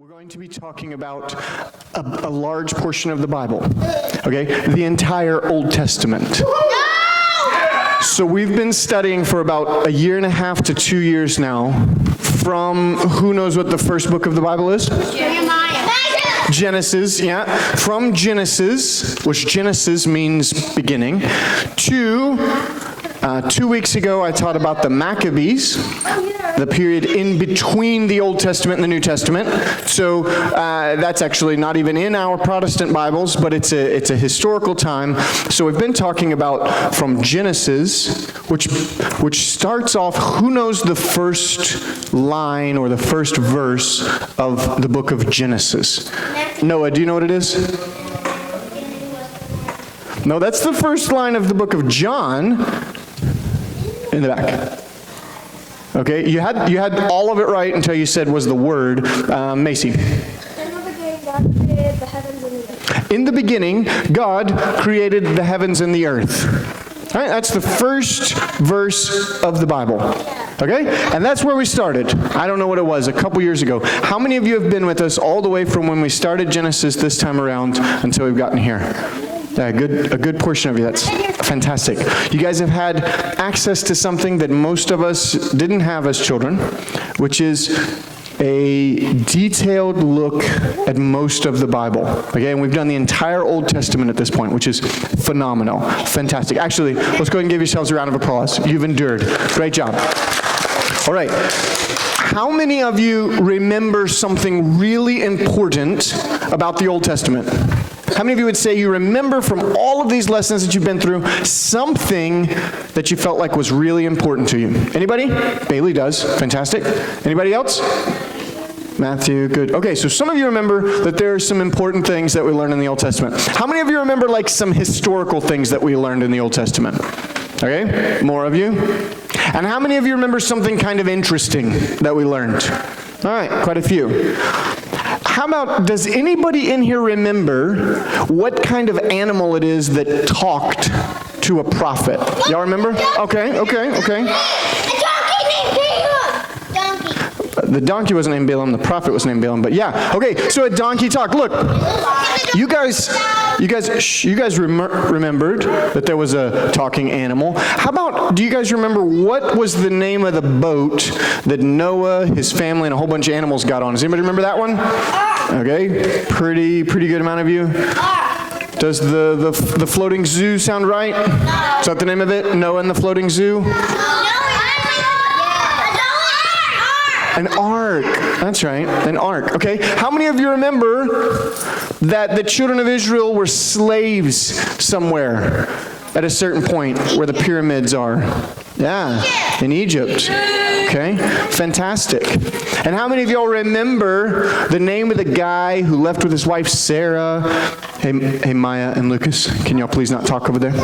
We're going to be talking about a large portion of the Bible, okay? The entire Old Testament. So we've been studying for about 1.5 to 2 years now from, who knows what the first book of the Bible is? Genesis, yeah. From Genesis, which Genesis means beginning, to 2 weeks ago I taught about the Maccabees, the period in between the Old Testament and the New Testament. So that's actually not even in our Protestant Bibles, but it's a historical time. So we've been talking about from Genesis, which starts off, who knows the first line or the first verse of the book of Genesis? Noah, do you know what it is? No, that's the first line of the book of John in the back. Okay, you had all of it right until you said was the word. Macy. In the beginning, God created the heavens and the earth. All right, that's the first verse of the Bible. Okay, and that's where we started. I don't know what it was, a couple years ago. How many of you have been with us all the way from when we started Genesis this time around until we've gotten here? A good portion of you. That's fantastic. You guys have had access to something that most of us didn't have as children, which is a detailed look at most of the Bible. Okay, and we've done the entire Old Testament at this point, which is phenomenal. Fantastic. Actually, let's go ahead and give yourselves a round of applause. You've endured. Great job. All right. How many of you remember something really important about the Old Testament? How many of you would say you remember from all of these lessons that you've been through something that you felt like was really important to you? Anybody? Bailey does. Fantastic. Anybody else? Matthew, good. Okay, so some of you remember that there are some important things that we learned in the Old Testament. How many of you remember like some historical things that we learned in the Old Testament? Okay, more of you. And how many of you remember something kind of interesting that we learned? All right, quite a few. How about, does anybody in here remember what kind of animal it is that talked to a prophet? Y'all remember? Okay. A donkey named Balaam. Donkey. The donkey wasn't named Balaam, the prophet was named Balaam, but yeah. Okay, so a donkey talked. Look, you guys remembered that there was a talking animal. How about, do you guys remember what was the name of the boat that Noah, his family, and a whole bunch of animals got on? Does anybody remember that one? Okay, pretty good amount of you. Does the floating zoo sound right? Is that the name of it? Noah and the floating zoo? An ark. That's right, an ark. Okay, how many of you remember that the children of Israel were slaves somewhere at a certain point where the pyramids are? Yeah, in Egypt. Okay, fantastic. And how many of y'all remember the name of the guy who left with his wife Sarah? Hey, Maya and Lucas, can y'all please not talk over there?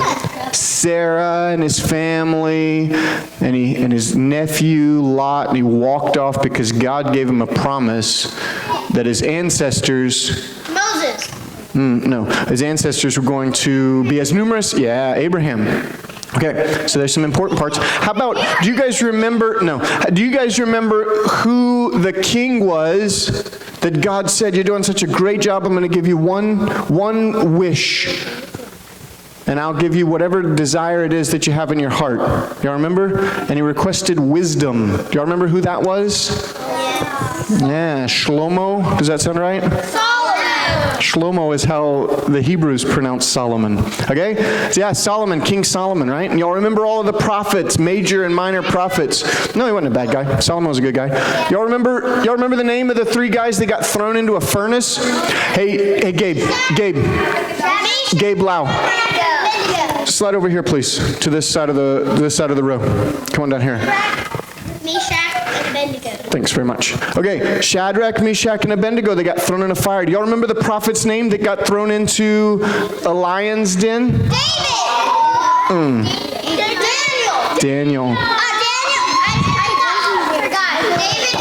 Sarah and his family and his nephew Lot, and he walked off because God gave him a promise that his ancestors... his ancestors were going to be as numerous... Yeah, Abraham. Okay, so there's some important parts. How about, do you guys remember who the king was that God said, you're doing such a great job, I'm going to give you one wish, and I'll give you whatever desire it is that you have in your heart. Y'all remember? And he requested wisdom. Do y'all remember who that was? Yeah, Shlomo. Does that sound right? Shlomo is how the Hebrews pronounce Solomon. Okay? So yeah, Solomon, King Solomon, right? And y'all remember all of the prophets, major and minor prophets. No, he wasn't a bad guy. Solomon was a good guy. Y'all remember the name of the 3 guys that got thrown into a furnace? Hey, Gabe Lau. Slide over here, please, to this side of the row. Come on down here. Thanks very much. Okay, Shadrach, Meshach, and Abednego, they got thrown in a fire. Do y'all remember the prophet's name that got thrown into a lion's den? Daniel.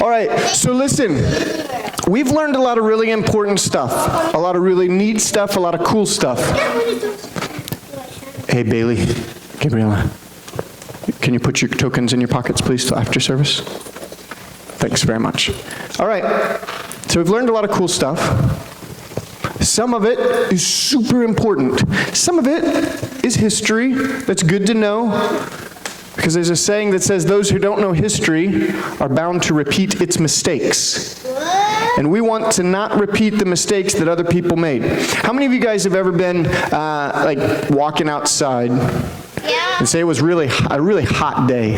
All right, so listen. We've learned a lot of really important stuff, a lot of really neat stuff, a lot of cool stuff. Hey, Bailey, Gabriella, can you put your tokens in your pockets, please, till after service? Thanks very much. All right. So we've learned a lot of cool stuff. Some of it is super important. Some of it is history that's good to know, because there's a saying that says those who don't know history are bound to repeat its mistakes. And we want to not repeat the mistakes that other people made. How many of you guys have ever been like walking outside and say it was a really hot day,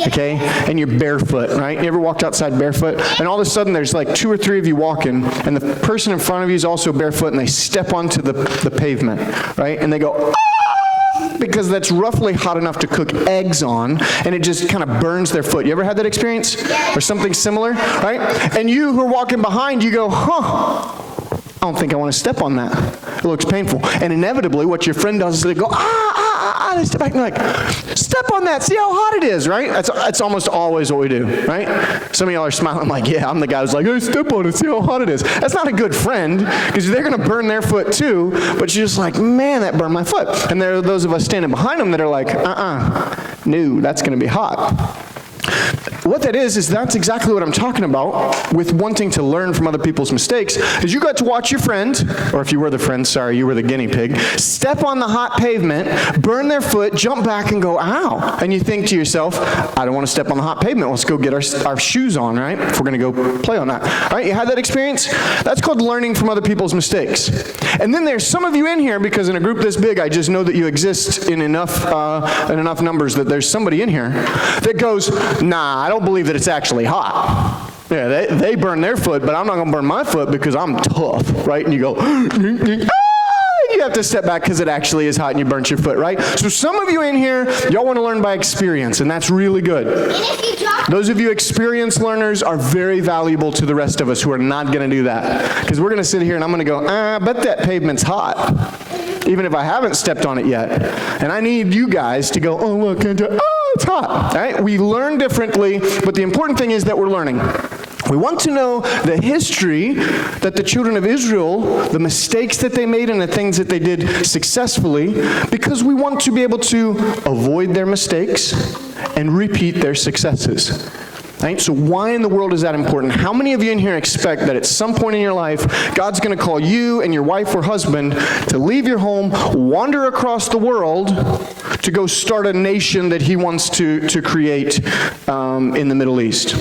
okay? And you're barefoot, right? You ever walked outside barefoot? And all of a sudden there's like 2 or 3 of you walking, and the person in front of you is also barefoot, and they step onto the pavement, right? And they go, ah! Because that's roughly hot enough to cook eggs on, and it just kind of burns their foot. You ever had that experience? Or something similar, right? And you who are walking behind, you go, huh, I don't think I want to step on that. It looks painful. And inevitably, what your friend does is they go, they step back and they're like, step on that, see how hot it is, right? That's almost always what we do, right? Some of y'all are smiling like, yeah, I'm the guy who's like, hey, step on it, see how hot it is. That's not a good friend, because they're going to burn their foot too, but you're just like, man, that burned my foot. And there are those of us standing behind them that are like, no, that's going to be hot. What that is that's exactly what I'm talking about with wanting to learn from other people's mistakes, is you got to watch your friend, or if you were the friend, sorry, you were the guinea pig, step on the hot pavement, burn their foot, jump back and go, ow. And you think to yourself, I don't want to step on the hot pavement. Let's go get our shoes on, right? If we're going to go play on that. All right, you had that experience? That's called learning from other people's mistakes. And then there's some of you in here, because in a group this big, I just know that you exist in enough numbers that there's somebody in here that goes, nah, I don't believe that it's actually hot. Yeah, they burn their foot, but I'm not going to burn my foot because I'm tough, right? And you go, you have to step back because it actually is hot and you burnt your foot, right? So some of you in here, y'all want to learn by experience, and that's really good. Those of you experienced learners are very valuable to the rest of us who are not going to do that. Because we're going to sit here and I'm going to go, I bet that pavement's hot, even if I haven't stepped on it yet. And I need you guys to go, oh, look, it's hot. All right? We learn differently, but the important thing is that we're learning. We want to know the history that the children of Israel, the mistakes that they made and the things that they did successfully, because we want to be able to avoid their mistakes and repeat their successes. Right? So why in the world is that important? How many of you in here expect that at some point in your life, God's going to call you and your wife or husband to leave your home, wander across the world to go start a nation that he wants to create in the Middle East?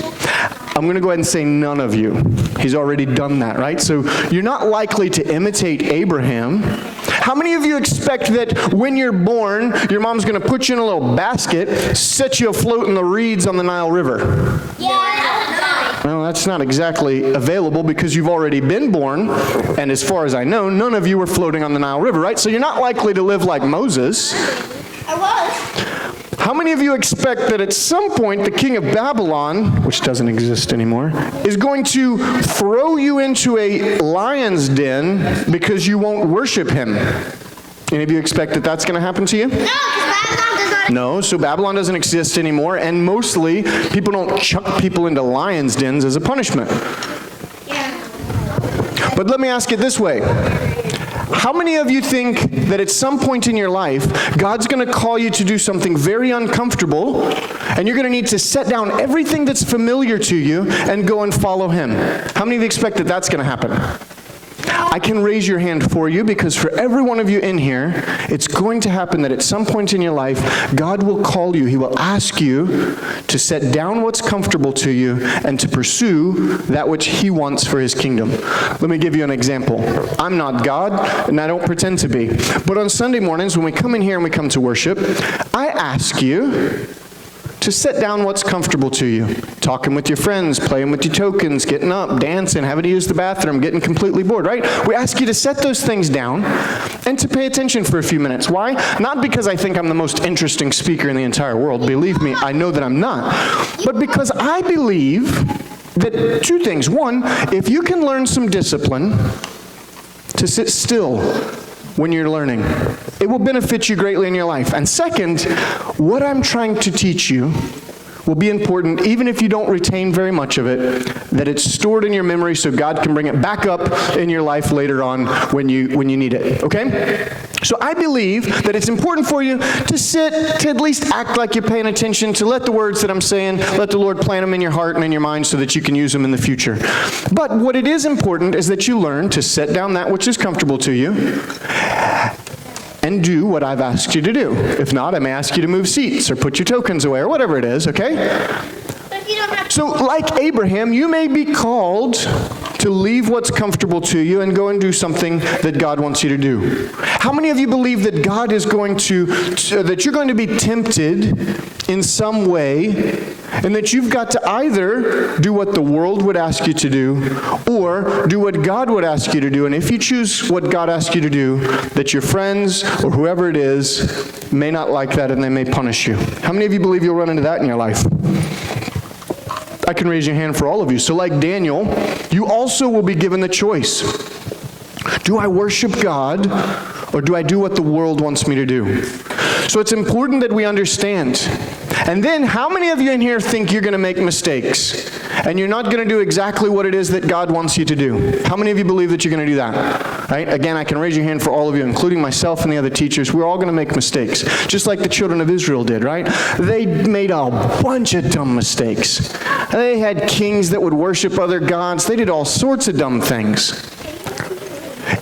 I'm going to go ahead and say none of you. He's already done that, right? So you're not likely to imitate Abraham. How many of you expect that when you're born, your mom's going to put you in a little basket, set you afloat in the reeds on the Nile River? Yeah. Well, that's not exactly available because you've already been born, and as far as I know, none of you were floating on the Nile River, right? So you're not likely to live like Moses. I was. How many of you expect that at some point the king of Babylon, which doesn't exist anymore, is going to throw you into a lion's den because you won't worship him? Any of you expect that that's going to happen to you? No, because Babylon does not. No, so Babylon doesn't exist anymore, and mostly people don't chuck people into lion's dens as a punishment. Yeah. But let me ask it this way. How many of you think that at some point in your life, God's going to call you to do something very uncomfortable, and you're going to need to set down everything that's familiar to you and go and follow him? How many of you expect that that's going to happen? I can raise your hand for you, because for every one of you in here, it's going to happen that at some point in your life, God will call you. He will ask you to set down what's comfortable to you and to pursue that which he wants for his kingdom. Let me give you an example. I'm not God, and I don't pretend to be. But on Sunday mornings, when we come in here and we come to worship, I ask you to set down what's comfortable to you. Talking with your friends, playing with your tokens, getting up, dancing, having to use the bathroom, getting completely bored, right? We ask you to set those things down and to pay attention for a few minutes. Why? Not because I think I'm the most interesting speaker in the entire world. Believe me, I know that I'm not. But because I believe that two things. One, if you can learn some discipline to sit still when you're learning, it will benefit you greatly in your life. And second, what I'm trying to teach you will be important, even if you don't retain very much of it, that it's stored in your memory so God can bring it back up in your life later on when you need it, okay? So I believe that it's important for you to sit, to at least act like you're paying attention, to let the words that I'm saying, let the Lord plant them in your heart and in your mind so that you can use them in the future. But what it is important is that you learn to set down that which is comfortable to you and do what I've asked you to do. If not, I may ask you to move seats or put your tokens away or whatever it is, okay? So like Abraham, you may be called to leave what's comfortable to you and go and do something that God wants you to do. How many of you believe that God is going that you're going to be tempted in some way, and that you've got to either do what the world would ask you to do, or do what God would ask you to do, and if you choose what God asks you to do, that your friends or whoever it is may not like that and they may punish you? How many of you believe you'll run into that in your life? I can raise your hand for all of you. So like Daniel, you also will be given the choice. Do I worship God, or do I do what the world wants me to do? So it's important that we understand. And then, how many of you in here think you're going to make mistakes, and you're not going to do exactly what it is that God wants you to do? How many of you believe that you're going to do that? Right? Again, I can raise your hand for all of you, including myself and the other teachers. We're all going to make mistakes, just like the children of Israel did, right? They made a bunch of dumb mistakes. They had kings that would worship other gods. They did all sorts of dumb things.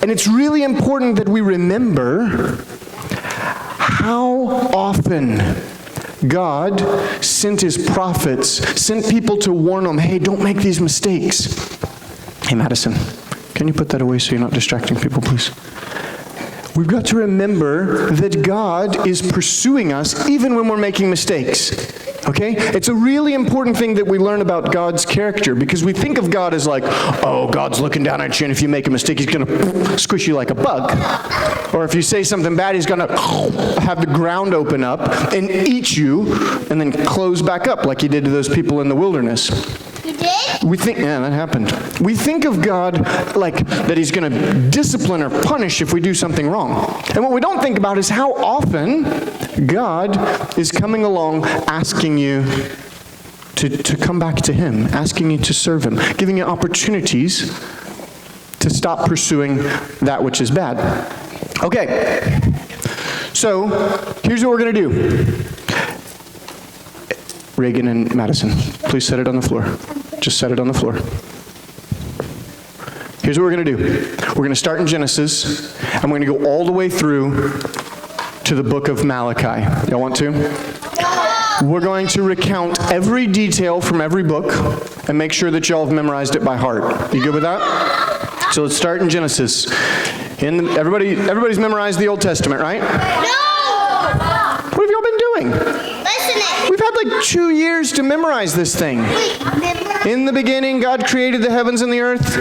And it's really important that we remember how often God sent his prophets, sent people to warn them, hey, don't make these mistakes. Hey, Madison, can you put that away so you're not distracting people, please? We've got to remember that God is pursuing us even when we're making mistakes. Okay? It's a really important thing that we learn about God's character, because we think of God as like, oh, God's looking down at you, and if you make a mistake, he's going to squish you like a bug. Or if you say something bad, he's going to have the ground open up and eat you and then close back up like he did to those people in the wilderness. You did? We think, yeah, that happened. We think of God like that he's going to discipline or punish if we do something wrong. And what we don't think about is how often God is coming along asking you to come back to him, asking you to serve him, giving you opportunities to stop pursuing that which is bad. Okay, so here's what we're going to do. Reagan and Madison, please set it on the floor. Just set it on the floor. Here's what we're going to do. We're going to start in Genesis, and we're going to go all the way through to the book of Malachi. Y'all want to? We're going to recount every detail from every book and make sure that y'all have memorized it by heart. You good with that? So let's start in Genesis. Everybody's memorized the Old Testament, right? No! What have y'all been doing? Listening. We've had like 2 years to memorize this thing. In the beginning, God created the heavens and the earth.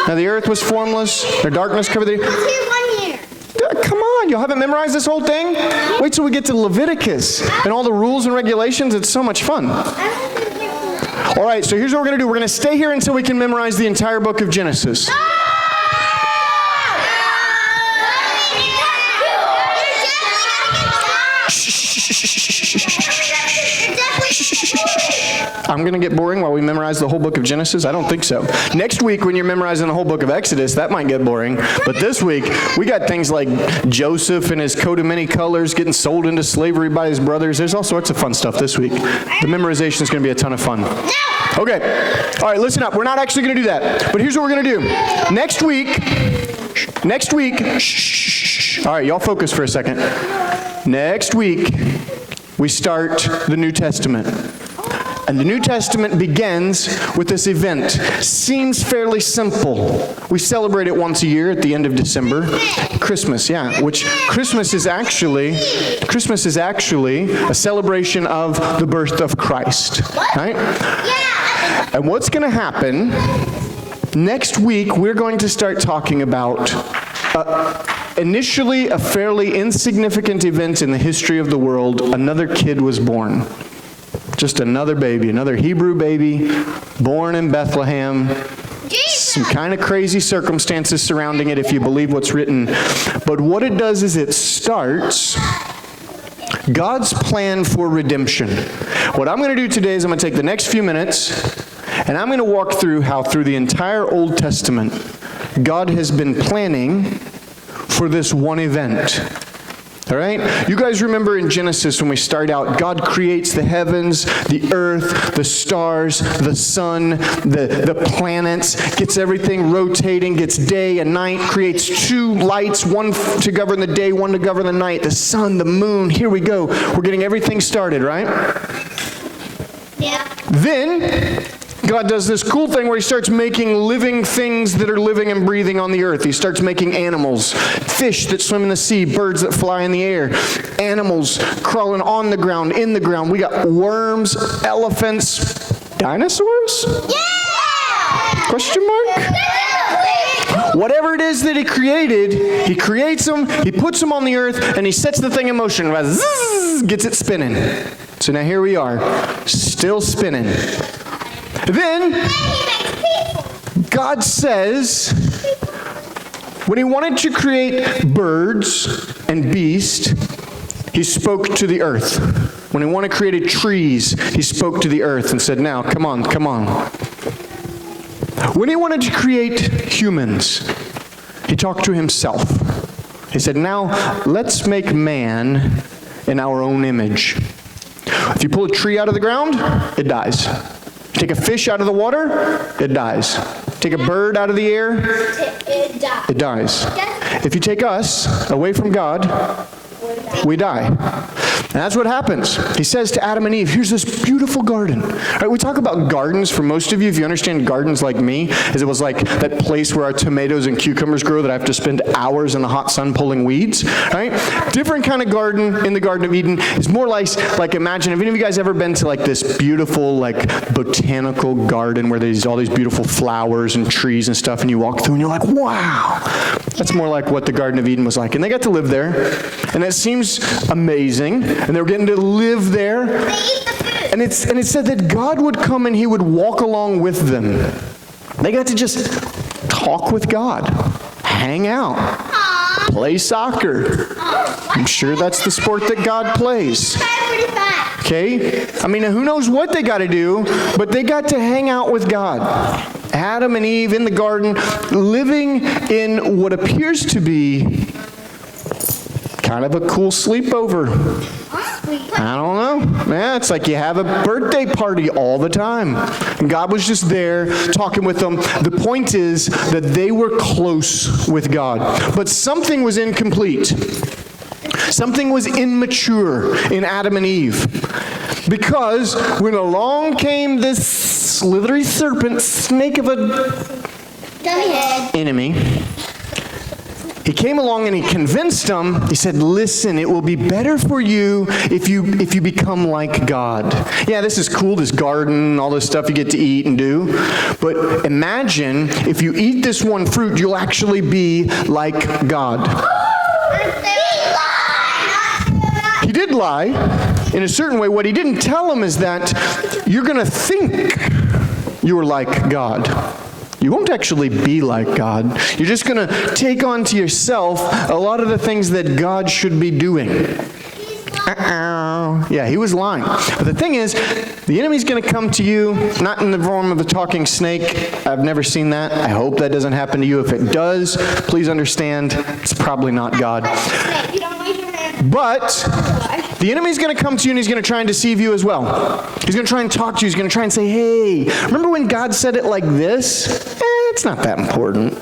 Now the earth was formless. The darkness covered the... I was here 1 year. Come on, you haven't memorized this whole thing? Wait till we get to Leviticus and all the rules and regulations. It's so much fun. All right, so here's what we're going to do. We're going to stay here until we can memorize the entire book of Genesis. I'm going to get boring while we memorize the whole book of Genesis? I don't think so. Next week, when you're memorizing the whole book of Exodus, that might get boring. But this week, we got things like Joseph and his coat of many colors getting sold into slavery by his brothers. There's all sorts of fun stuff this week. The memorization is going to be a ton of fun. Okay. All right, listen up. We're not actually going to do that. But here's what we're going to do. Next week, all right, y'all focus for a second. Next week, we start the New Testament. And the New Testament begins with this event. Seems fairly simple. We celebrate it once a year at the end of December. Christmas, yeah. Which Christmas is actually a celebration of the birth of Christ. Right? Yeah. And what's going to happen next week, we're going to start talking about initially a fairly insignificant event in the history of the world. Another kid was born. Just another baby, another Hebrew baby, born in Bethlehem. Some kind of crazy circumstances surrounding it if you believe what's written. But what it does is it starts God's plan for redemption. What I'm going to do today is I'm going to take the next few minutes and I'm going to walk through how through the entire Old Testament, God has been planning for this one event. All right? You guys remember in Genesis when we start out, God creates the heavens, the earth, the stars, the sun, the planets, gets everything rotating, gets day and night, creates two lights, one to govern the day, one to govern the night, the sun, the moon. Here we go. We're getting everything started, right? Yeah. Then God does this cool thing where he starts making living things that are living and breathing on the earth. He starts making animals, fish that swim in the sea, birds that fly in the air, animals crawling on the ground, in the ground. We got worms, elephants, dinosaurs? Yeah! Question mark? Whatever it is that he created, he creates them, he puts them on the earth, and he sets the thing in motion. Zzz, gets it spinning. So now here we are, still spinning. Then, God says, when he wanted to create birds and beasts, he spoke to the earth. When he wanted to create trees, he spoke to the earth and said, now, come on, come on. When he wanted to create humans, he talked to himself. He said, now, let's make man in our own image. If you pull a tree out of the ground, it dies. Take a fish out of the water, it dies. Take a bird out of the air, It died. it dies. If you take us away from God, we die. And that's what happens. He says to Adam and Eve, here's this beautiful garden. All right, we talk about gardens for most of you. If you understand gardens like me, as it was like that place where our tomatoes and cucumbers grow that I have to spend hours in the hot sun pulling weeds. Right? Different kind of garden in the Garden of Eden is more like imagine, have any of you guys ever been to like this beautiful like botanical garden where there's all these beautiful flowers and trees and stuff and you walk through and you're like, wow. That's more like what the Garden of Eden was like. And they got to live there. And it seems amazing. And they were getting to live there. They eat the food. And it said that God would come and he would walk along with them. They got to just talk with God, hang out, play soccer. I'm sure that's the sport that God plays. Pretty fast. Okay? I mean, who knows what they got to do, but they got to hang out with God. Adam and Eve in the garden, living in what appears to be kind of a cool sleepover. I don't know. Yeah, it's like you have a birthday party all the time. And God was just there talking with them. The point is that they were close with God. But something was incomplete. Something was immature in Adam and Eve. Because when along came this slithery serpent, snake of a Dummy head. enemy, he came along and he convinced them. He said, listen, it will be better for you if you become like God. Yeah, this is cool, this garden, all this stuff you get to eat and do. But imagine if you eat this one fruit, you'll actually be like God. He did lie in a certain way. What he didn't tell them is that you're going to think you're like God. You won't actually be like God. You're just going to take on to yourself a lot of the things that God should be doing. Yeah, he was lying. But the thing is, the enemy's going to come to you, not in the form of a talking snake. I've never seen that. I hope that doesn't happen to you. If it does, please understand, it's probably not God. You don't raise your hand. But the enemy's going to come to you and he's going to try and deceive you as well. He's going to try and talk to you. He's going to try and say, hey, remember when God said it like this? It's not that important.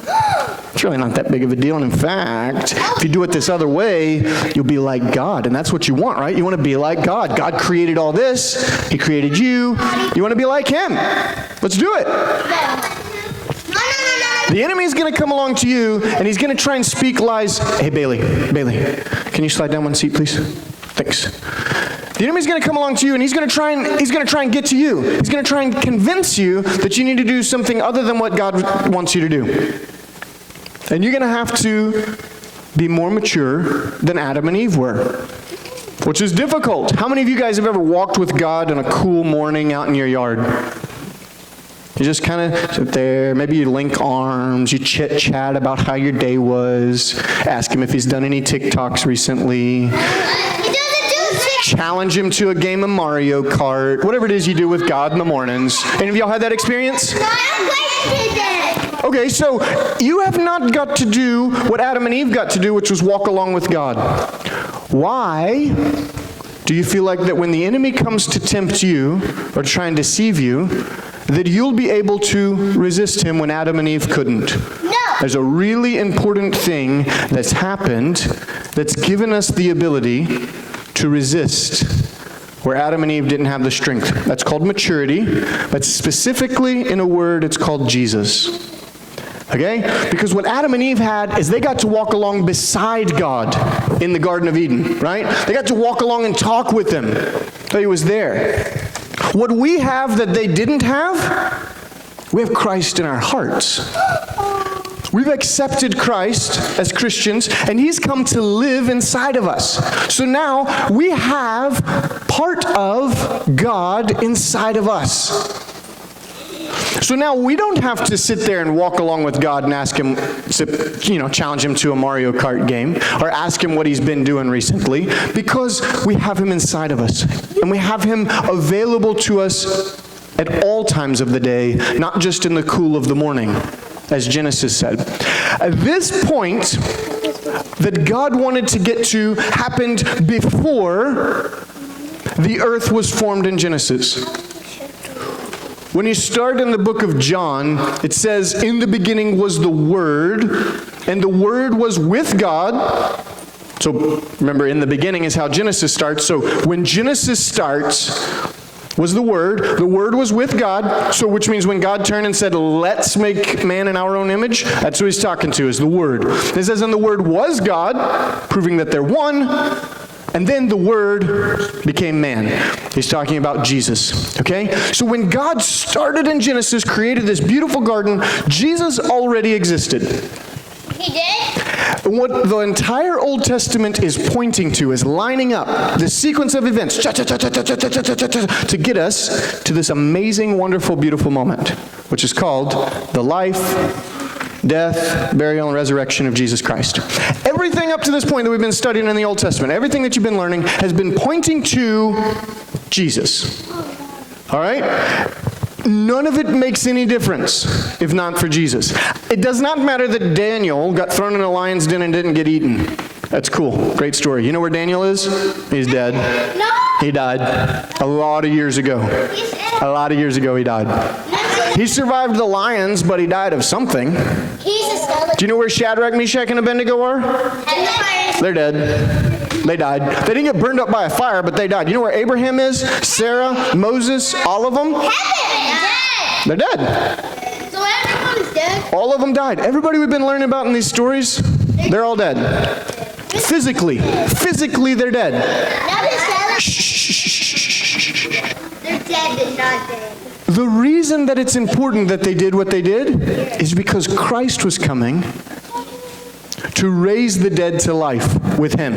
It's really not that big of a deal. And in fact, if you do it this other way, you'll be like God. And that's what you want, right? You want to be like God. God created all this. He created you. You want to be like him. Let's do it. The enemy's going to come along to you, and he's going to try and speak lies. Hey, Bailey, can you slide down one seat, please? Thanks. The enemy's going to come along to you, and he's going to try and get to you. He's going to try and convince you that you need to do something other than what God wants you to do. And you're going to have to be more mature than Adam and Eve were, which is difficult. How many of you guys have ever walked with God on a cool morning out in your yard? You just kind of sit there, maybe you link arms, you chit-chat about how your day was, ask him if he's done any TikToks recently. He doesn't do TikTok. challenge him to a game of Mario Kart, whatever it is you do with God in the mornings. Any of y'all had that experience? Okay, so you have not got to do what Adam and Eve got to do, which was walk along with God. Why do you feel like that when the enemy comes to tempt you or try and deceive you, that you'll be able to resist him when Adam and Eve couldn't? No. There's a really important thing that's happened that's given us the ability to resist where Adam and Eve didn't have the strength. That's called maturity, but specifically in a word, it's called Jesus. Okay? Because what Adam and Eve had is they got to walk along beside God in the Garden of Eden, right? They got to walk along and talk with him. So he was there. What we have that they didn't have, we have Christ in our hearts. We've accepted Christ as Christians, and he's come to live inside of us. So now we have part of God inside of us. So now we don't have to sit there and walk along with God and ask him, challenge him to a Mario Kart game or ask him what he's been doing recently, because we have him inside of us and we have him available to us at all times of the day, not just in the cool of the morning, as Genesis said. This point that God wanted to get to happened before the earth was formed in Genesis. When you start in the book of John, it says, in the beginning was the Word, and the Word was with God. So remember, in the beginning is how Genesis starts. So when Genesis starts, was the Word was with God. So which means when God turned and said, let's make man in our own image, that's who he's talking to, is the Word. It says, and the Word was God, proving that they're one. And then the Word became man. He's talking about Jesus, okay? So when God started in Genesis, created this beautiful garden, Jesus already existed. He did? And what the entire Old Testament is pointing to, is lining up the sequence of events to get us to this amazing, wonderful, beautiful moment, which is called the life, death, burial, and resurrection of Jesus Christ. Everything up to this point that we've been studying in the Old Testament, everything that you've been learning, has been pointing to Jesus. All right? None of it makes any difference if not for Jesus. It does not matter that Daniel got thrown in a lion's den and didn't get eaten. That's cool. Great story. You know where Daniel is? He's dead. No. He died a lot of years ago. A lot of years ago he died. He survived the lions, but he died of something. He's a skeleton. Do you know where Shadrach, Meshach, and Abednego are? They're dead. They died. They didn't get burned up by a fire, but they died. You know where Abraham is? Sarah, Moses, all of them? Heaven. They're dead. So everyone's dead? All of them died. Everybody we've been learning about in these stories, they're all dead. Physically, they're dead. Not the They're dead but not dead. The reason that it's important that they did what they did is because Christ was coming to raise the dead to life with him.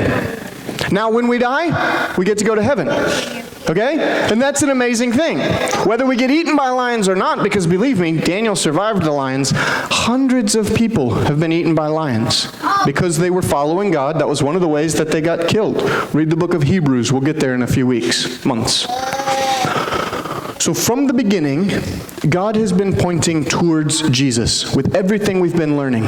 Now, when we die, we get to go to heaven. Okay? And that's an amazing thing. Whether we get eaten by lions or not, because believe me, Daniel survived the lions. Hundreds of people have been eaten by lions because they were following God. That was one of the ways that they got killed. Read the book of Hebrews. We'll get there in a few weeks, months. So from the beginning, God has been pointing towards Jesus with everything we've been learning.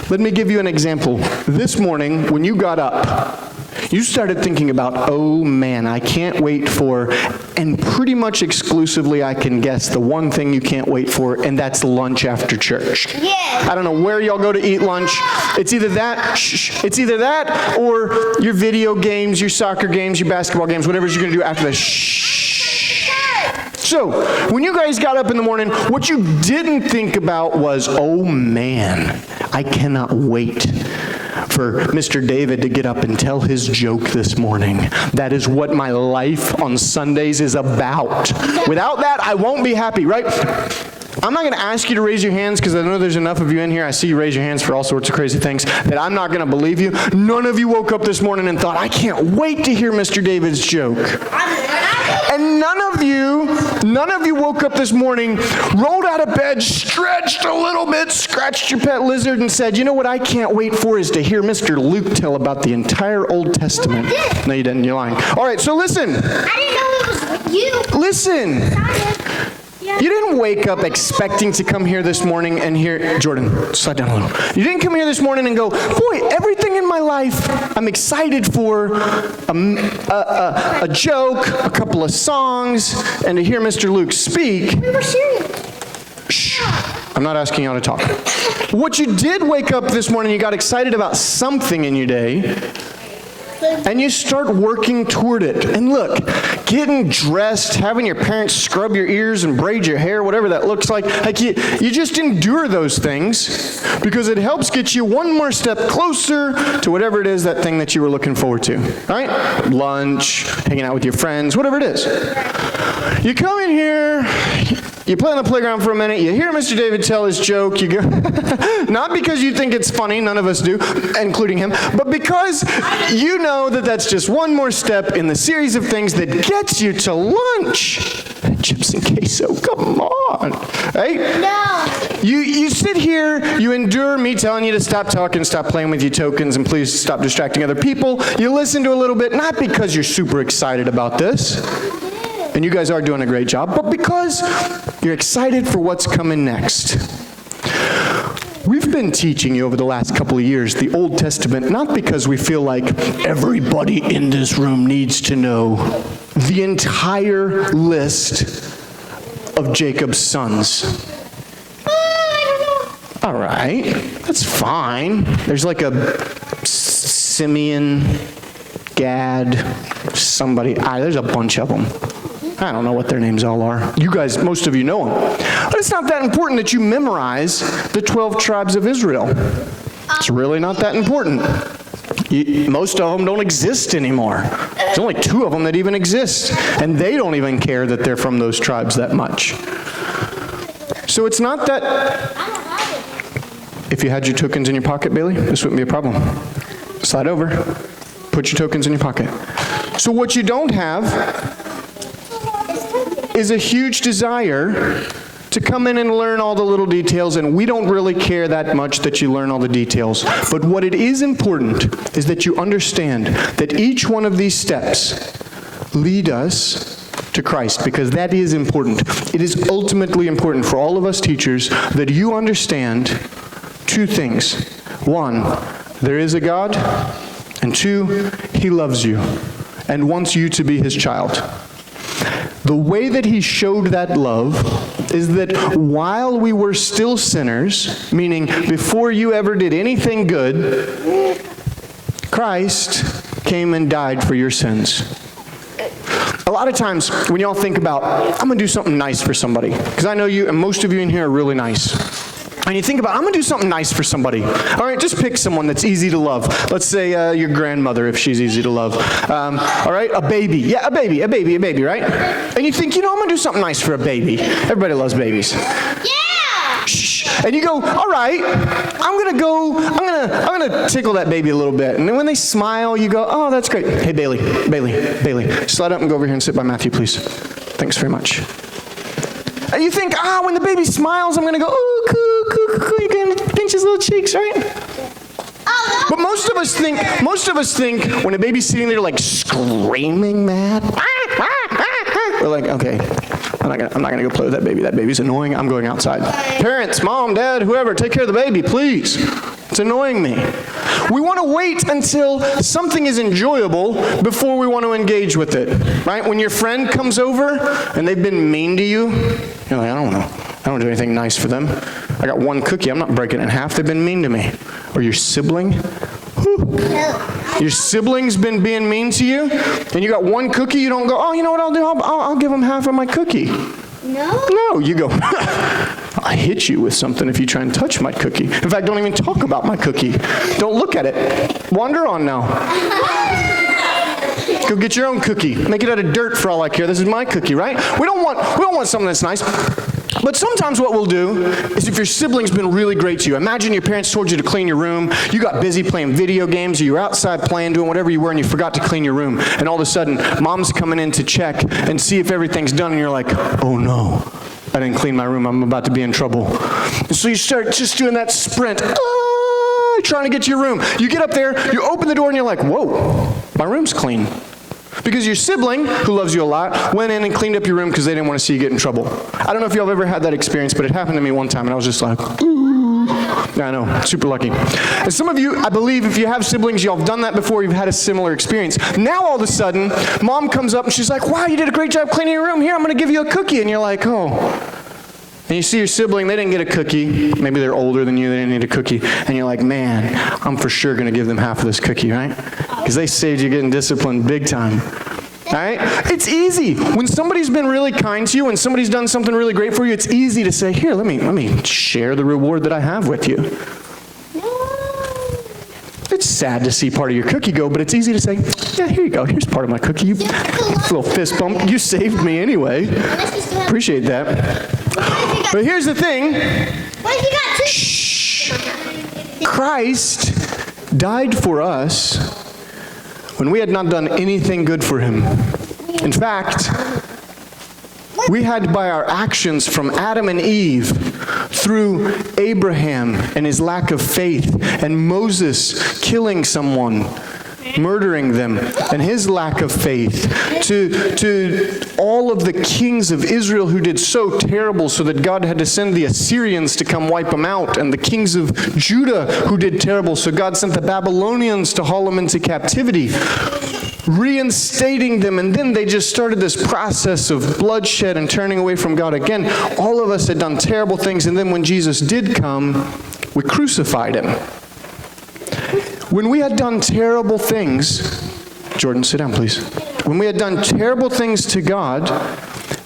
Let me give you an example. This morning, when you got up, you started thinking about, oh man, I can't wait for, and pretty much exclusively I can guess the one thing you can't wait for, and that's lunch after church. Yeah. I don't know where y'all go to eat lunch. It's either that or your video games, your soccer games, your basketball games, whatever you're going to do after that. So, when you guys got up in the morning, what you didn't think about was, oh man, I cannot wait for Mr. David to get up and tell his joke this morning. That is what my life on Sundays is about. Without that, I won't be happy, right? I'm not going to ask you to raise your hands because I know there's enough of you in here. I see you raise your hands for all sorts of crazy things that I'm not going to believe you. None of you woke up this morning and thought, I can't wait to hear Mr. David's joke. And none of you None of you woke up this morning, rolled out of bed, stretched a little bit, scratched your pet lizard, and said, you know what I can't wait for is to hear Mr. Luke tell about the entire Old Testament. No, I did. No, you didn't. You're lying. All right, so listen. I didn't know it was you. Listen. You didn't wake up expecting to come here this morning and hear, Jordan, slide down a little. You didn't come here this morning and go, boy, everything in my life I'm excited for, a joke, a couple of songs, and to hear Mr. Luke speak. We were serious. Shh, I'm not asking y'all to talk. What you did wake up this morning, you got excited about something in your day, and you start working toward it. And look, getting dressed, having your parents scrub your ears and braid your hair, whatever that looks like you just endure those things because it helps get you one more step closer to whatever it is, that thing that you were looking forward to. All right? Lunch, hanging out with your friends, whatever it is. You come in here, you play on the playground for a minute, you hear Mr. David tell his joke, you go, not because you think it's funny, none of us do, including him, but because you know that that's just one more step in the series of things that gets you to lunch. Chips and queso, come on, right? No. You sit here, you endure me telling you to stop talking, stop playing with your tokens, and please stop distracting other people. You listen to a little bit, not because you're super excited about this, and you guys are doing a great job, but because you're excited for what's coming next. We've been teaching you over the last couple of years the Old Testament, not because we feel like everybody in this room needs to know the entire list of Jacob's sons. I don't know. All right, that's fine. There's like a Simeon, Gad, somebody. There's a bunch of them. I don't know what their names all are. You guys, most of you know them. But it's not that important that you memorize the 12 tribes of Israel. It's really not that important. Most of them don't exist anymore. There's only 2 of them that even exist. And they don't even care that they're from those tribes that much. So it's not that... If you had your tokens in your pocket, Bailey, this wouldn't be a problem. Slide over. Put your tokens in your pocket. So what you don't have is a huge desire to come in and learn all the little details, and we don't really care that much that you learn all the details. But what it is important is that you understand that each one of these steps lead us to Christ, because that is important. It is ultimately important for all of us teachers that you understand 2 things. 1, there is a God, and 2, He loves you and wants you to be His child. The way that He showed that love is that while we were still sinners, meaning before you ever did anything good, Christ came and died for your sins. A lot of times when y'all think about, I'm going to do something nice for somebody, because I know you, and most of you in here are really nice. And you think about, I'm going to do something nice for somebody. All right, just pick someone that's easy to love. Let's say your grandmother, if she's easy to love. All right, a baby. Yeah, a baby, right? And you think, I'm going to do something nice for a baby. Everybody loves babies. Yeah! Shh. And you go, all right, I'm going to tickle that baby a little bit. And then when they smile, you go, oh, that's great. Hey, Bailey, slide up and go over here and sit by Matthew, please. Thanks very much. And you think, when the baby smiles, I'm going to go, oh, coo. You're going to pinch his little cheeks, right? Oh, But most of us think when a baby's sitting there like screaming mad, we're like, okay, I'm not gonna go play with that baby. That baby's annoying. I'm going outside. Parents, mom, dad, whoever, take care of the baby, please. It's annoying me. We want to wait until something is enjoyable before we want to engage with it, right? When your friend comes over and they've been mean to you, you're like, I don't know. I don't do anything nice for them. I got one cookie. I'm not breaking it in half. They've been mean to me. Or your sibling. Your sibling's been being mean to you, and you got one cookie. You don't go, oh, you know what I'll do? I'll give them half of my cookie. No. No, you go, I'll hit you with something if you try and touch my cookie. In fact, don't even talk about my cookie. Don't look at it. Wander on now. Go get your own cookie. Make it out of dirt for all I care. This is my cookie, right? We don't want something that's nice. But sometimes what we'll do is if your sibling's been really great to you, imagine your parents told you to clean your room, you got busy playing video games, or you were outside playing, doing whatever you were, and you forgot to clean your room. And all of a sudden, mom's coming in to check and see if everything's done, and you're like, oh no, I didn't clean my room, I'm about to be in trouble. And so you start just doing that sprint, trying to get to your room. You get up there, you open the door, and you're like, whoa, my room's clean. Because your sibling, who loves you a lot, went in and cleaned up your room because they didn't want to see you get in trouble. I don't know if y'all have ever had that experience, but it happened to me one time, and I was just like, ooh. Yeah, I know, super lucky. And some of you, I believe, if you have siblings, y'all have done that before, you've had a similar experience. Now, all of a sudden, mom comes up, and she's like, wow, you did a great job cleaning your room. Here, I'm going to give you a cookie. And you're like, oh. And you see your sibling, they didn't get a cookie. Maybe they're older than you, they didn't need a cookie. And you're like, man, I'm for sure going to give them half of this cookie, right? Because they saved you getting disciplined big time. All right? It's easy. When somebody's been really kind to you and somebody's done something really great for you, it's easy to say, here, let me share the reward that I have with you. It's sad to see part of your cookie go, but it's easy to say, yeah, here you go. Here's part of my cookie. You little fist bump. You saved me anyway. Appreciate that. But here's the thing. Shh. Christ died for us when we had not done anything good for him. In fact, we had by our actions from Adam and Eve, through Abraham and his lack of faith, and Moses killing someone, murdering them, and his lack of faith, to all of the kings of Israel who did so terrible so that God had to send the Assyrians to come wipe them out, and the kings of Judah who did terrible, so God sent the Babylonians to haul them into captivity, reinstating them, and then they just started this process of bloodshed and turning away from God again. All of us had done terrible things, and then when Jesus did come, we crucified him. When we had done terrible things, Jordan, sit down, please. When we had done terrible things to God,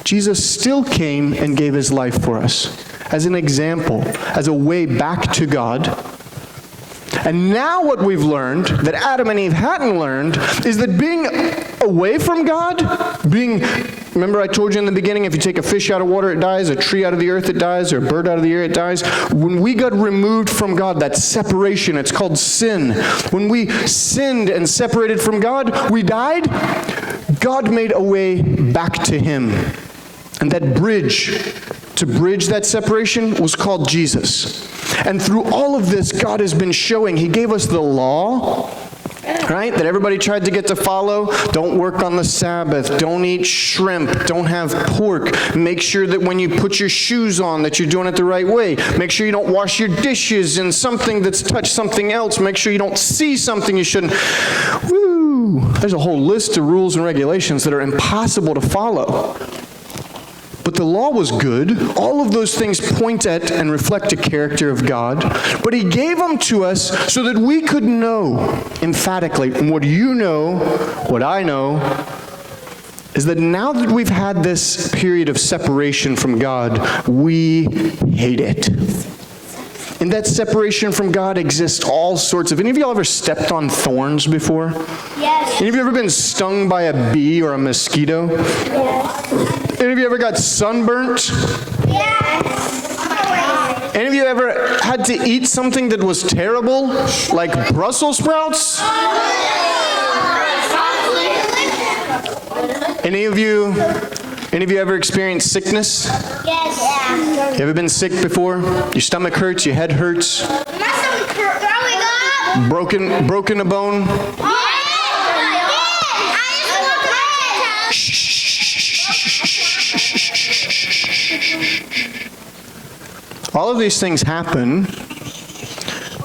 Jesus still came and gave his life for us as an example, as a way back to God. And now what we've learned, that Adam and Eve hadn't learned, is that being away from God, remember I told you in the beginning, if you take a fish out of water, it dies, a tree out of the earth, it dies, or a bird out of the air, it dies. When we got removed from God, that separation, it's called sin. When we sinned and separated from God, we died. God made a way back to him. And that bridge, to bridge that separation, was called Jesus. And through all of this, God has been showing. He gave us the law, right, that everybody tried to get to follow. Don't work on the Sabbath. Don't eat shrimp. Don't have pork. Make sure that when you put your shoes on that you're doing it the right way. Make sure you don't wash your dishes in something that's touched something else. Make sure you don't see something you shouldn't. Woo! There's a whole list of rules and regulations that are impossible to follow. But the law was good. All of those things point at and reflect the character of God. But he gave them to us so that we could know emphatically. And what you know, what I know, is that now that we've had this period of separation from God, we hate it. In that separation from God exists all sorts of... Any of y'all ever stepped on thorns before? Yes. Any of you ever been stung by a bee or a mosquito? Yes. Any of you ever got sunburnt? Yes. Any of you ever had to eat something that was terrible, like Brussels sprouts? Any of you ever experienced sickness? Yes. You ever been sick before? Your stomach hurts, your head hurts, My stomach hurt growing up. broken a bone? All of these things happen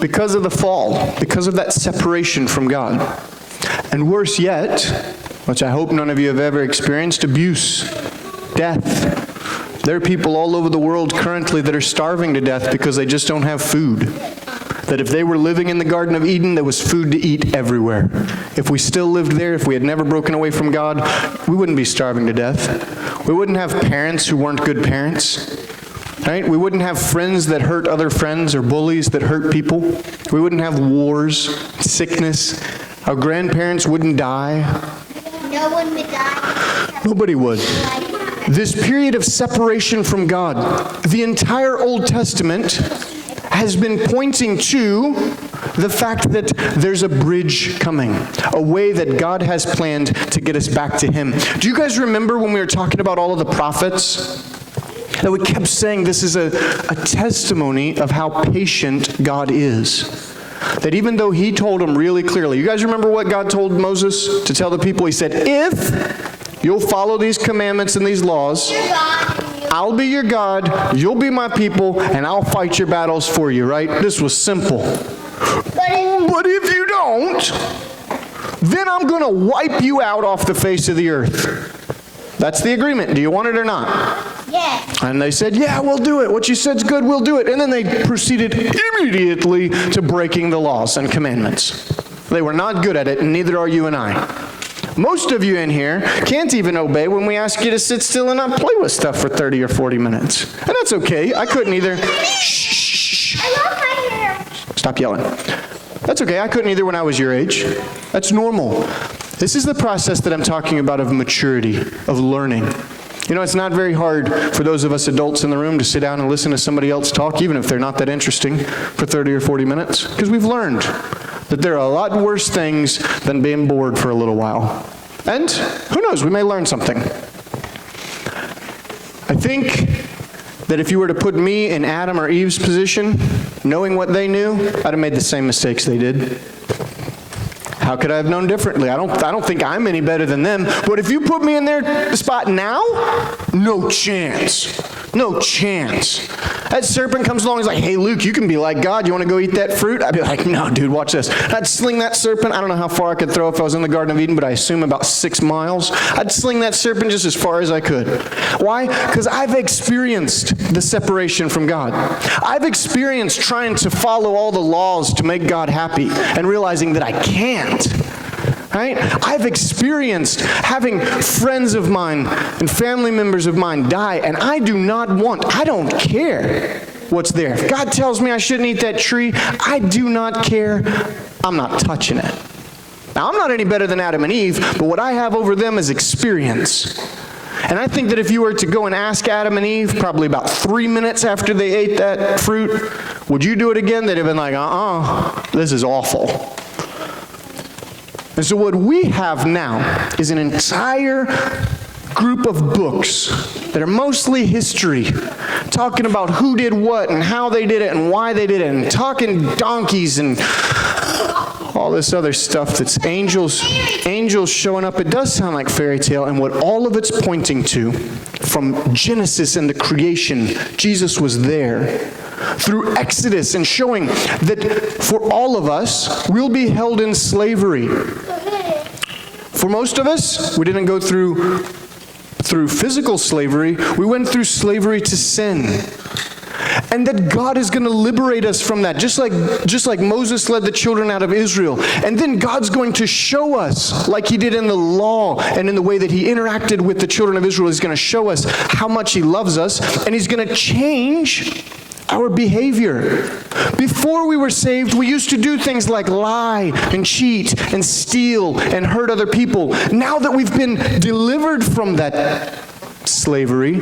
because of the fall, because of that separation from God. And worse yet, which I hope none of you have ever experienced, abuse, death. There are people all over the world currently that are starving to death because they just don't have food. That if they were living in the Garden of Eden, there was food to eat everywhere. If we still lived there, if we had never broken away from God, we wouldn't be starving to death. We wouldn't have parents who weren't good parents. Right? We wouldn't have friends that hurt other friends or bullies that hurt people. We wouldn't have wars, sickness. Our grandparents wouldn't die. No one would die. Nobody would. This period of separation from God, the entire Old Testament has been pointing to the fact that there's a bridge coming, a way that God has planned to get us back to Him. Do you guys remember when we were talking about all of the prophets? That we kept saying this is a testimony of how patient God is. That even though He told them really clearly, you guys remember what God told Moses to tell the people? He said, if you'll follow these commandments and these laws, I'll be your God, you'll be my people, and I'll fight your battles for you, right? This was simple. But if you don't, then I'm going to wipe you out off the face of the earth. That's the agreement. Do you want it or not? Yeah. And they said, yeah, we'll do it. What you said's good, we'll do it. And then they proceeded immediately to breaking the laws and commandments. They were not good at it, and neither are you and I. Most of you in here can't even obey when we ask you to sit still and not play with stuff for 30 or 40 minutes. And that's okay. I couldn't either. Shh. I love my hair. Stop yelling. That's okay. I couldn't either when I was your age. That's normal. This is the process that I'm talking about of maturity, of learning. You know, it's not very hard for those of us adults in the room to sit down and listen to somebody else talk, even if they're not that interesting, for 30 or 40 minutes, because we've learned that there are a lot worse things than being bored for a little while. And who knows, we may learn something. I think that if you were to put me in Adam or Eve's position, knowing what they knew, I'd have made the same mistakes they did. How could I have known differently? I don't think I'm any better than them. But if you put me in their spot now, no chance. No chance. That serpent comes along and is like, hey, Luke, you can be like God. You want to go eat that fruit? I'd be like, no, dude, watch this. I'd sling that serpent. I don't know how far I could throw if I was in the Garden of Eden, but I assume about 6 miles. I'd sling that serpent just as far as I could. Why? Because I've experienced the separation from God. I've experienced trying to follow all the laws to make God happy and realizing that I can't. Right? I've experienced having friends of mine and family members of mine die, and I don't care what's there. If God tells me I shouldn't eat that tree, I do not care. I'm not touching it. Now, I'm not any better than Adam and Eve, but what I have over them is experience. And I think that if you were to go and ask Adam and Eve, probably about 3 minutes after they ate that fruit, would you do it again? They'd have been like, this is awful. And so what we have now is an entire group of books that are mostly history, talking about who did what and how they did it and why they did it, and talking donkeys and all this other stuff that's angels showing up. It does sound like fairy tale, and what all of it's pointing to, from Genesis and the creation, Jesus was there. Through Exodus, and showing that for all of us, we'll be held in slavery. For most of us, we didn't go through physical slavery. We went through slavery to sin. And that God is going to liberate us from that, just like Moses led the children out of Israel. And then God's going to show us, like He did in the law and in the way that He interacted with the children of Israel, He's going to show us how much He loves us, and He's going to change our behavior. Before we were saved, we used to do things like lie and cheat and steal and hurt other people. Now that we've been delivered from that slavery,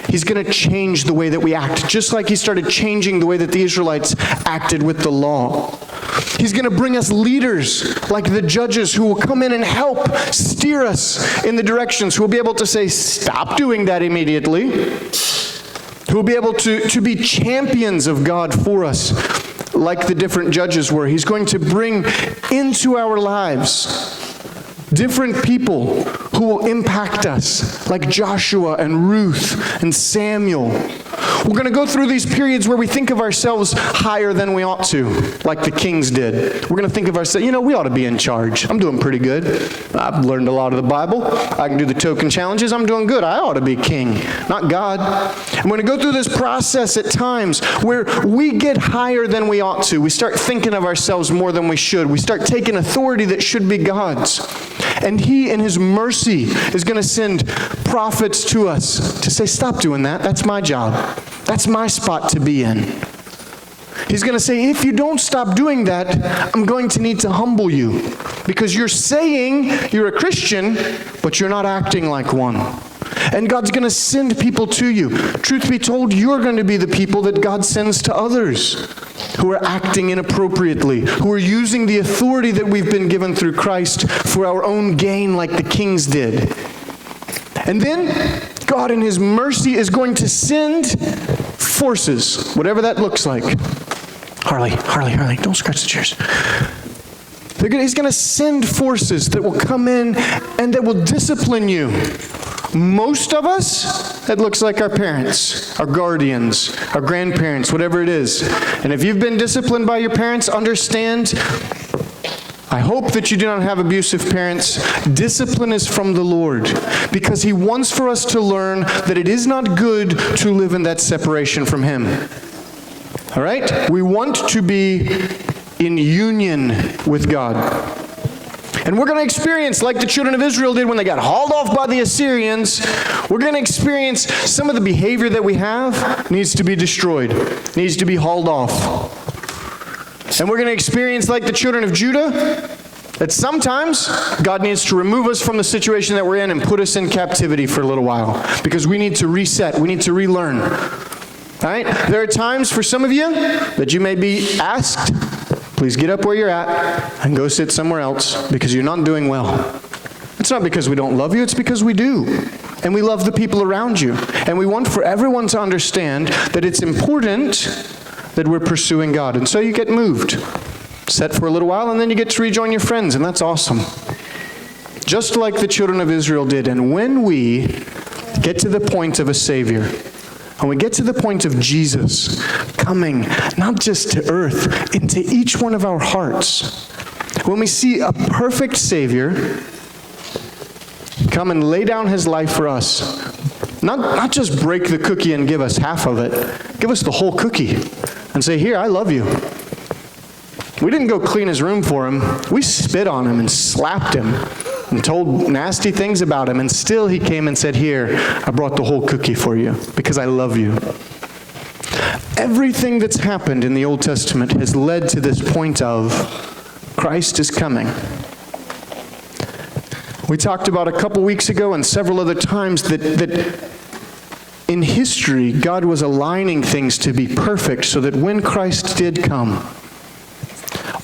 He's going to change the way that we act, just like He started changing the way that the Israelites acted with the law. He's going to bring us leaders like the judges who will come in and help steer us in the directions, who will be able to say, stop doing that immediately. Who will be able to be champions of God for us, like the different judges were. He's going to bring into our lives different people who will impact us, like Joshua and Ruth and Samuel. We're going to go through these periods where we think of ourselves higher than we ought to, like the kings did. We're going to think of ourselves, we ought to be in charge. I'm doing pretty good. I've learned a lot of the Bible. I can do the token challenges. I'm doing good. I ought to be king, not God. I'm going to go through this process at times where we get higher than we ought to. We start thinking of ourselves more than we should. We start taking authority that should be God's. And He, in His mercy, is going to send prophets to us to say, stop doing that. That's my job. That's my spot to be in. He's going to say, if you don't stop doing that, I'm going to need to humble you. Because you're saying you're a Christian, but you're not acting like one. And God's going to send people to you. Truth be told, you're going to be the people that God sends to others who are acting inappropriately, who are using the authority that we've been given through Christ for our own gain like the kings did. And then God in His mercy is going to send forces, whatever that looks like. Harley, don't scratch the chairs. He's going to send forces that will come in and that will discipline you. Most of us, that looks like our parents, our guardians, our grandparents, whatever it is. And if you've been disciplined by your parents, understand, I hope that you do not have abusive parents. Discipline is from the Lord because He wants for us to learn that it is not good to live in that separation from Him. All right? We want to be in union with God. And we're going to experience, like the children of Israel did when they got hauled off by the Assyrians, we're going to experience some of the behavior that we have needs to be destroyed, needs to be hauled off. And we're going to experience, like the children of Judah, that sometimes God needs to remove us from the situation that we're in and put us in captivity for a little while because we need to reset, we need to relearn. All right? There are times for some of you that you may be asked, please get up where you're at and go sit somewhere else because you're not doing well. It's not because we don't love you, it's because we do. And we love the people around you. And we want for everyone to understand that it's important that we're pursuing God. And so you get moved, set for a little while, and then you get to rejoin your friends, and that's awesome. Just like the children of Israel did. And when we get to the point of a Savior, when we get to the point of Jesus coming, not just to earth, into each one of our hearts, when we see a perfect Savior come and lay down His life for us, not just break the cookie and give us half of it, give us the whole cookie and say, here, I love you. We didn't go clean His room for Him. We spit on Him and slapped Him and told nasty things about Him, and still He came and said, here, I brought the whole cookie for you because I love you. Everything that's happened in the Old Testament has led to this point of Christ is coming. We talked about a couple weeks ago and several other times that in history, God was aligning things to be perfect so that when Christ did come,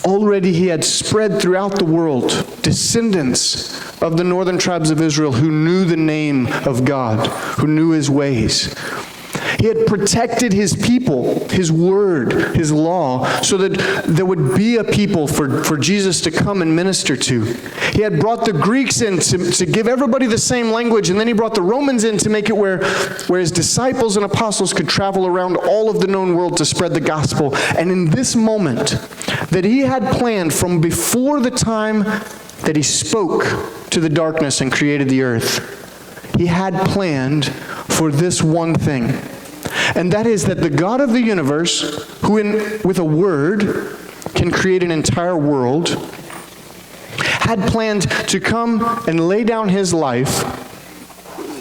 already He had spread throughout the world descendants of the northern tribes of Israel who knew the name of God, who knew His ways. He had protected His people, His word, His law, so that there would be a people for Jesus to come and minister to. He had brought the Greeks in to give everybody the same language, and then He brought the Romans in to make it where His disciples and apostles could travel around all of the known world to spread the gospel. And in this moment that He had planned from before the time that He spoke to the darkness and created the earth, He had planned for this one thing. And that is that the God of the universe, who with a word can create an entire world, had planned to come and lay down His life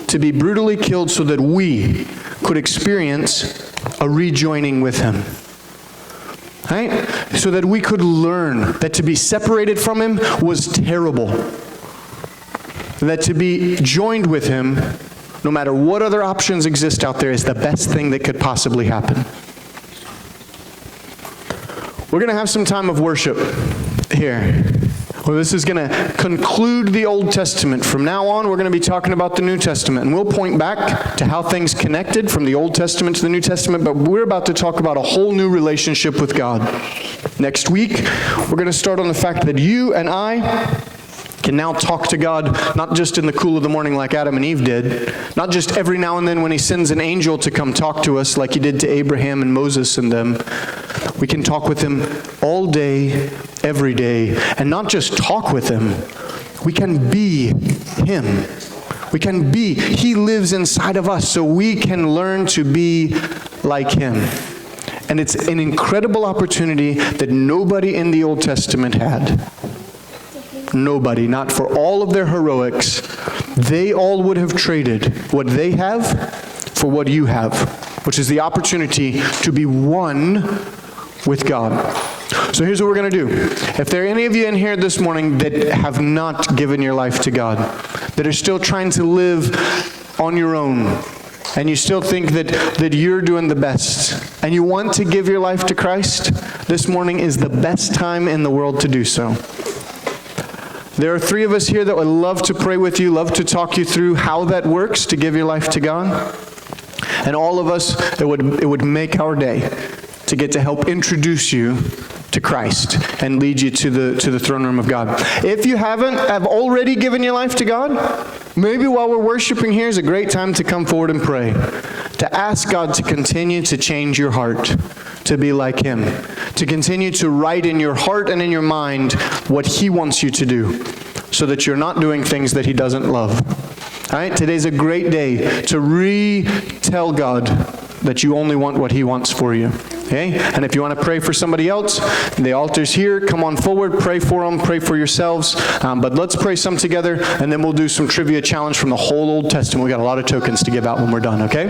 to be brutally killed so that we could experience a rejoining with Him. Right? So that we could learn that to be separated from Him was terrible. That to be joined with Him, no matter what other options exist out there, is the best thing that could possibly happen. We're going to have some time of worship here. Well, this is going to conclude the Old Testament. From now on, we're going to be talking about the New Testament. And we'll point back to how things connected from the Old Testament to the New Testament, but we're about to talk about a whole new relationship with God. Next week, we're going to start on the fact that you and I can now talk to God, not just in the cool of the morning like Adam and Eve did, not just every now and then when He sends an angel to come talk to us like He did to Abraham and Moses and them. We can talk with Him all day, every day, and not just talk with Him. We can be Him. We can be. He lives inside of us, so we can learn to be like Him. And it's an incredible opportunity that nobody in the Old Testament had. Nobody, not for all of their heroics. They all would have traded what they have for what you have, which is the opportunity to be one with God. So here's what we're going to do. If there are any of you in here this morning that have not given your life to God, that are still trying to live on your own, and you still think that you're doing the best, and you want to give your life to Christ, this morning is the best time in the world to do so. There are 3 of us here that would love to pray with you, love to talk you through how that works to give your life to God. And all of us, it would make our day to get to help introduce you to Christ and lead you to the throne room of God. If you have already given your life to God, maybe while we're worshiping here is a great time to come forward and pray, to ask God to continue to change your heart, to be like Him, to continue to write in your heart and in your mind what He wants you to do, so that you're not doing things that He doesn't love. All right, today's a great day to retell God that you only want what He wants for you. Okay? And if you want to pray for somebody else, the altar's here. Come on forward, pray for them, pray for yourselves. But let's pray some together, and then we'll do some trivia challenge from the whole Old Testament. We got a lot of tokens to give out when we're done, okay?